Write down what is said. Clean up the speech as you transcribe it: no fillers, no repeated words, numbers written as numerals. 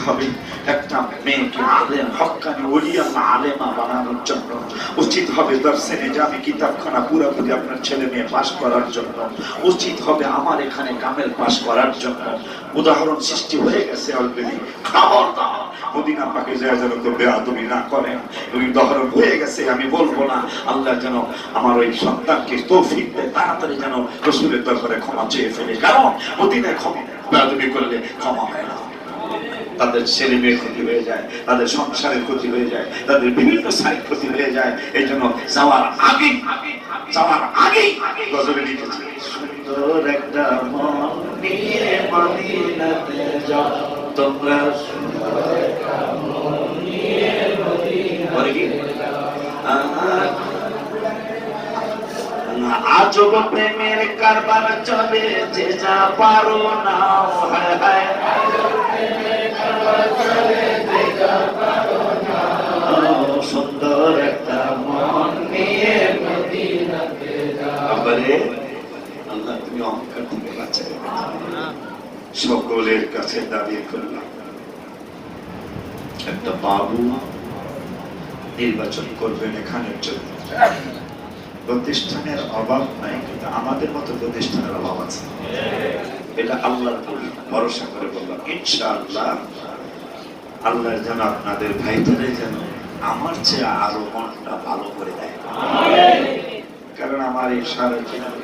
হবে একটা মেয়েকে আলেম হক্কানি ওলিয়া আলেমা বানানোর জন্য, উচিত হবে দর্শে নিজামী কিতাবখানা পুরোপুরি আপনার ছেলে মেয়ে পাশ করার জন্য, উচিত হবে আমার এখানে কামেল পাশ করার জন্য। উদাহরণ সৃষ্টি হয়ে গেছে অলরেডি, খবরদার মদিনা পাকে যায় যেন তো বেয়াদবি না করেন। ওই উদাহরণ হয়ে গেছে, আমি বলবো না। আল্লাহ যেন আমার ওই সন্তানকে তৌফিক দেয়, তাড়াতাড়ি যেন রাসূলের দরবারে ক্ষমা চেয়ে ফেলে, কারণ মদিনায় ক্ষমা বেয়াদবি করলে ক্ষমা হয় না। তাদের ছেলে মেয়ের ক্ষতি হয়ে যায়, তাদের সংসারের ক্ষতি হয়ে যায়, তাদের বিভিন্ন সাইড ক্ষতি হয়ে যায়। এই জন্য যাওয়ার আগেই গজলে লিখেছে, সুন্দর একটা মন নিয়ে মদিনাতে যাও তোমরা, সুন্দর একটা মন নিয়ে মদিনাতে যাও। আজব প্রেমের কারবার চলে, যে যা পারো না, হায় হায় সুন্দর একটা মন নিয়ে মদিনাতে যাও। আল্লাহ তুমি অহংকার থেকে বাঁচাই, সকলের কাছে দাবি করলাম একটা বাবু নির্বাচন করবেন এখানের জন্য। প্রতিষ্ঠানের অভাব নাই, কিন্তু আমাদের মতো প্রতিষ্ঠানের অভাব আছে। এটা আল্লাহর ভরসা করে বললাম, ইনশাআল্লাহ আল্লাহ যেন আপনাদের ভাইদের যেন আমার চেয়ে আরো মনটা ভালো করে দেয়, কারণ আমার এই সারা জীবন